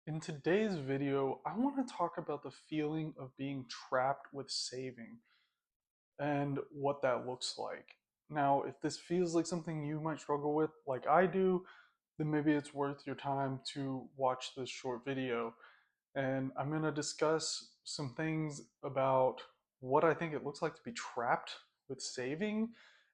In today's video, I want to talk about the feeling of being trapped with saving and what that looks like. Now, if this feels like something you might struggle with, like I do, then maybe it's worth your time to watch this short video. And I'm going to discuss some things about what I think it looks like to be trapped with saving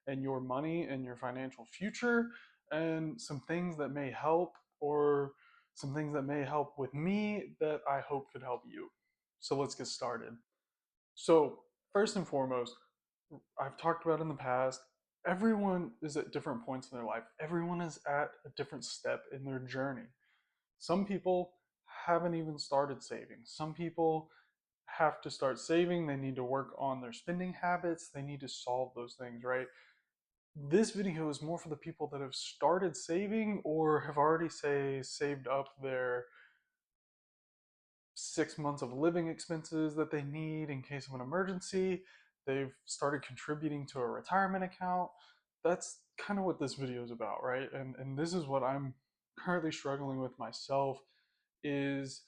and your money and your financial future, and some things that may help, or some things that may help with me that I hope could help you. So let's get started. So, first and foremost, I've talked about in the past, everyone is at different points in their life. Everyone is at a different step in their journey. Some people haven't even started saving. Some people have to start saving. They need to work on their spending habits. They need to solve those things, right? This video is more for the people that have started saving or have already, say, saved up their 6 months of living expenses that they need in case of an emergency. They've started contributing to a retirement account. That's kind of what this video is about, right? And this is what I'm currently struggling with myself, is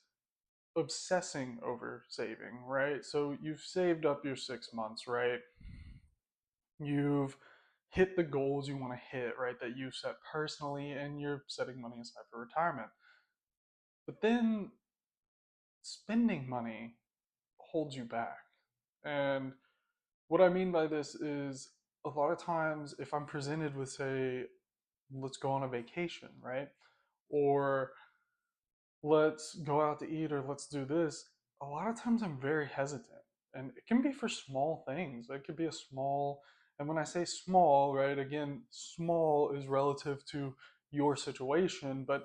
obsessing over saving, right? So you've saved up your 6 months, right? You've hit the goals you want to hit, right? That you set personally, and you're setting money aside for retirement. But then spending money holds you back. And what I mean by this is, a lot of times, if I'm presented with, say, let's go on a vacation, right? Or let's go out to eat, or let's do this, a lot of times I'm very hesitant. And it can be for small things. It could be a small, and when I say small, right, again, small is relative to your situation, but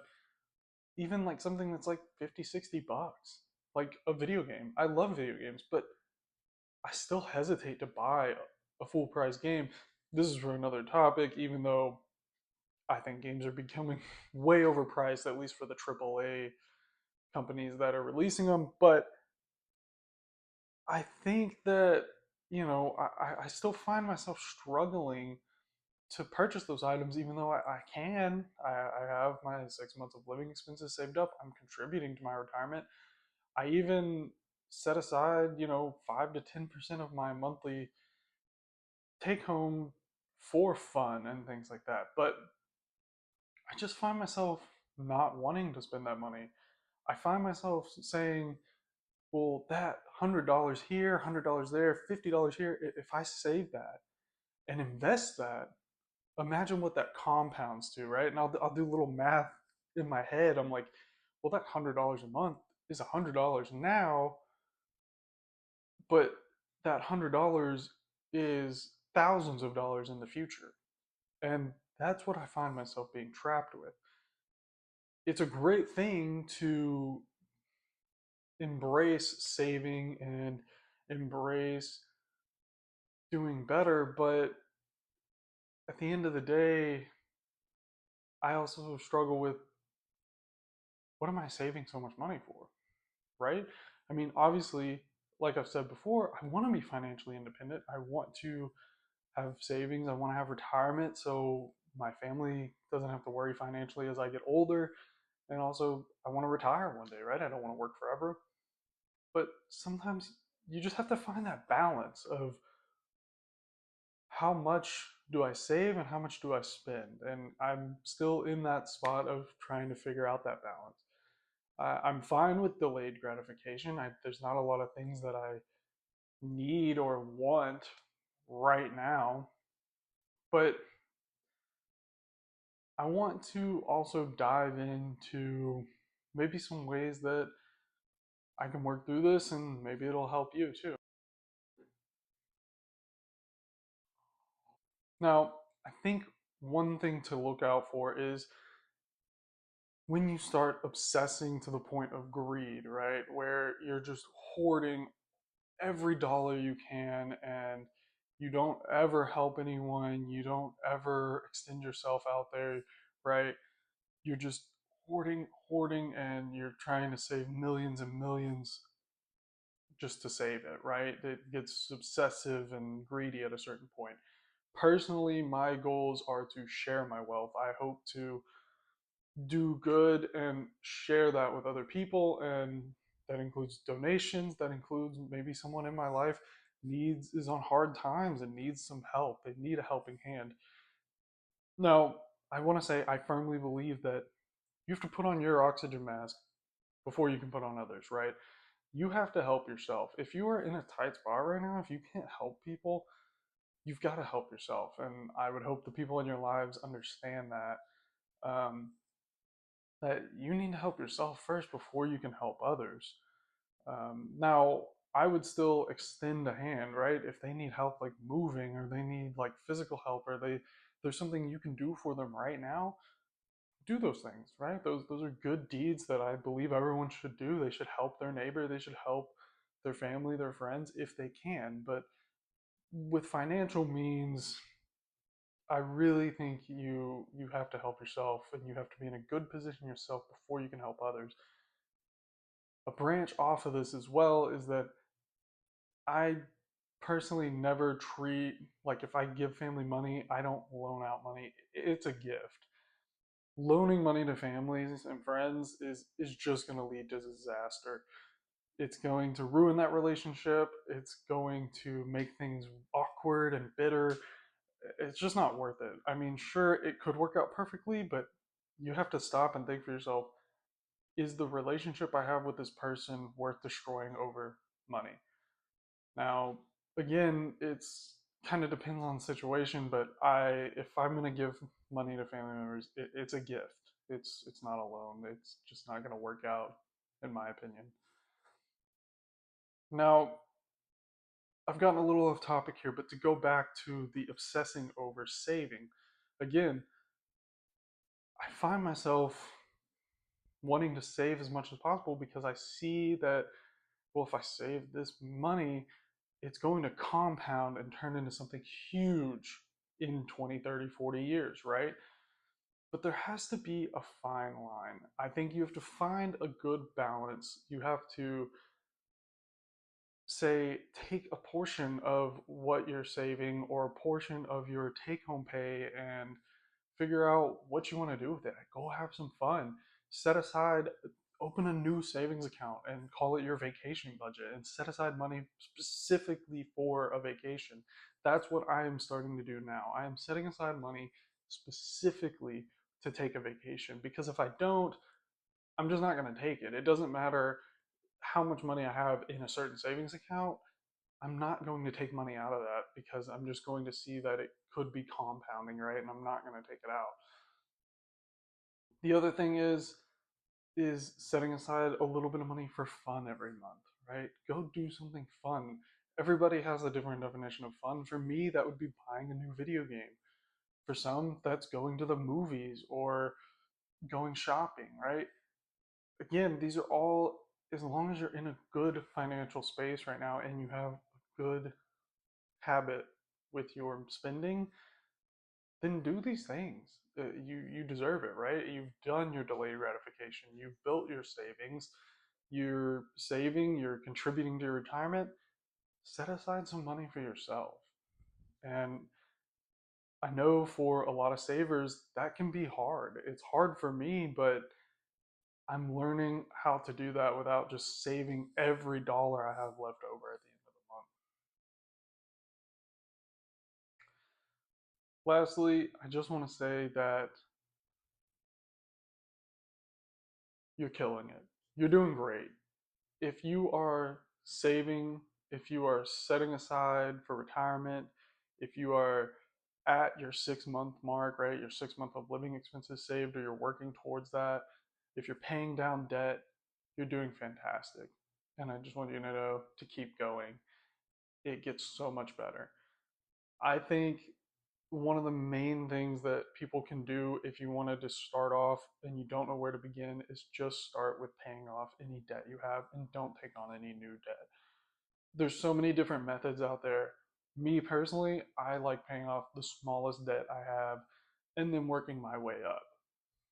even like something that's like 50, $60, like a video game. I love video games, but I still hesitate to buy a full price game. This is for another topic, even though I think games are becoming way overpriced, at least for the AAA companies that are releasing them. But I think that, I still find myself struggling to purchase those items, even though I can. I have my 6 months of living expenses saved up. I'm contributing to my retirement. I even set aside, 5 to 10% of my monthly take home for fun and things like that. But I just find myself not wanting to spend that money. I find myself saying, well, that $100 here, $100 there, $50 here, if I save that and invest that, imagine what that compounds to, right? And I'll do a little math in my head. I'm like, well, that $100 a month is $100 now, but that $100 is thousands of dollars in the future. And that's what I find myself being trapped with. It's a great thing to embrace saving and embrace doing better, but at the end of the day, I also struggle with, what am I saving so much money for, right? I mean, obviously, like I've said before, I want to be financially independent. I want to have savings. I want to have retirement so my family doesn't have to worry financially as I get older. And also, I want to retire one day, right? I don't want to work forever. But sometimes you just have to find that balance of, how much do I save and how much do I spend? And I'm still in that spot of trying to figure out that balance. I'm fine with delayed gratification. There's not a lot of things that I need or want right now, but I want to also dive into maybe some ways that I can work through this, and maybe it'll help you too. Now, I think one thing to look out for is when you start obsessing to the point of greed, right? Where you're just hoarding every dollar you can, and you don't ever help anyone, you don't ever extend yourself out there, right? You're just hoarding, hoarding, and you're trying to save millions and millions just to save it, right? It gets obsessive and greedy at a certain point. Personally, my goals are to share my wealth. I hope to do good and share that with other people. And that includes donations, that includes maybe someone in my life is on hard times and needs some help. They need a helping hand. Now, I want to say I firmly believe that you have to put on your oxygen mask before you can put on others, right? You have to help yourself. If you are in a tight spot right now, if you can't help people, you've got to help yourself. And I would hope the people in your lives understand um, that you need to help yourself first before you can help others. Now, I would still extend a hand, right? If they need help, like moving, or they need like physical help, or there's something you can do for them right now, do those things, right? Those are good deeds that I believe everyone should do. They should help their neighbor. They should help their family, their friends, if they can. But with financial means, I really think you have to help yourself, and you have to be in a good position yourself before you can help others. A branch off of this as well is that I personally never treat, like, if I give family money, I don't loan out money. It's a gift. Loaning money to families and friends is just going to lead to disaster. It's going to ruin that relationship. It's going to make things awkward and bitter. It's just not worth it. I mean, sure, it could work out perfectly, but you have to stop and think for yourself, is the relationship I have with this person worth destroying over money? Now, again, it's kind of depends on the situation, but if I'm gonna give money to family members, it's a gift. It's not a loan. It's just not gonna work out, in my opinion. Now, I've gotten a little off topic here, but to go back to the obsessing over saving, again, I find myself wanting to save as much as possible because I see that, well, if I save this money, it's going to compound and turn into something huge in 20, 30, 40 years, right? But there has to be a fine line. I think you have to find a good balance. You have to say, take a portion of what you're saving or a portion of your take home pay and figure out what you want to do with it. Go have some fun. Set aside, open a new savings account and call it your vacation budget and set aside money specifically for a vacation. That's what I am starting to do now. I am setting aside money specifically to take a vacation, because if I don't, I'm just not going to take it. It doesn't matter how much money I have in a certain savings account. I'm not going to take money out of that because I'm just going to see that it could be compounding, right? And I'm not going to take it out. The other thing is setting aside a little bit of money for fun every month, right? Go do something fun. Everybody has a different definition of fun. For me, that would be buying a new video game. For some, that's going to the movies or going shopping, right? Again, these are all, as long as you're in a good financial space right now and you have a good habit with your spending, then do these things. You deserve it, right? You've done your delayed gratification. You've built your savings. You're saving. You're contributing to your retirement. Set aside some money for yourself. And I know for a lot of savers that can be hard. It's hard for me, but I'm learning how to do that without just saving every dollar I have left over at the end of the month. Lastly, I just want to say that you're killing it. You're doing great. If you are saving, if you are setting aside for retirement, if you are at your 6 month mark, right, your 6 month of living expenses saved, or you're working towards that, if you're paying down debt, you're doing fantastic. And I just want you to know to keep going. It gets so much better. I think one of the main things that people can do if you wanted to start off and you don't know where to begin is just start with paying off any debt you have and don't take on any new debt. There's so many different methods out there. Me personally, I like paying off the smallest debt I have and then working my way up,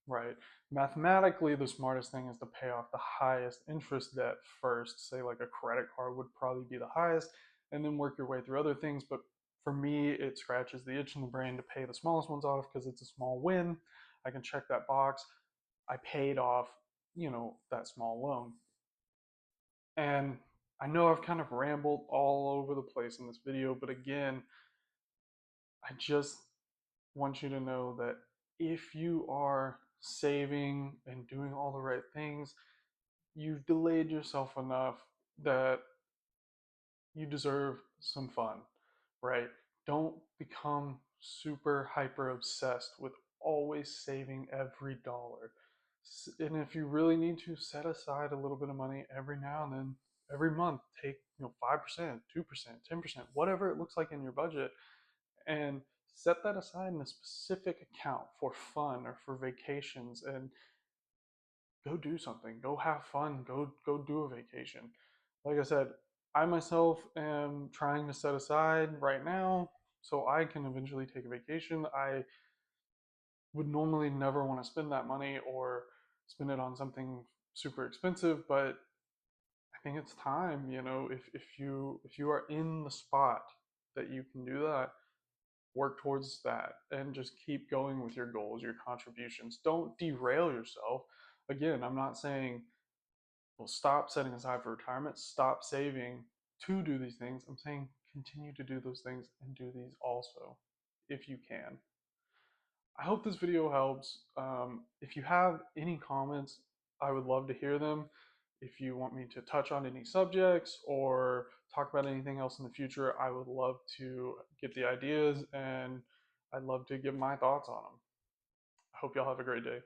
right? Mathematically, the smartest thing is to pay off the highest interest debt first. Say, like a credit card would probably be the highest, and then work your way through other things. But for me, it scratches the itch in the brain to pay the smallest ones off because it's a small win. I can check that box. I paid off, that small loan. And I know I've kind of rambled all over the place in this video, but again, I just want you to know that if you are saving and doing all the right things, you've delayed yourself enough that you deserve some fun, right? Don't become super hyper obsessed with always saving every dollar. And if you really need to, set aside a little bit of money every now and then, every month. Take 5%, 2%, 10%, whatever it looks like in your budget, and set that aside in a specific account for fun or for vacations, and go do something, go have fun, go do a vacation. Like I said, I myself am trying to set aside right now so I can eventually take a vacation. I would normally never want to spend that money or spend it on something super expensive, but I think it's time, if you are in the spot that you can do that, work towards that and just keep going with your goals, your contributions. Don't derail yourself. Again, I'm not saying, well, stop setting aside for retirement, stop saving to do these things. I'm saying continue to do those things and do these also if you can. I hope this video helps. If you have any comments, I would love to hear them. If you want me to touch on any subjects or talk about anything else in the future, I would love to get the ideas and I'd love to give my thoughts on them. I hope y'all have a great day.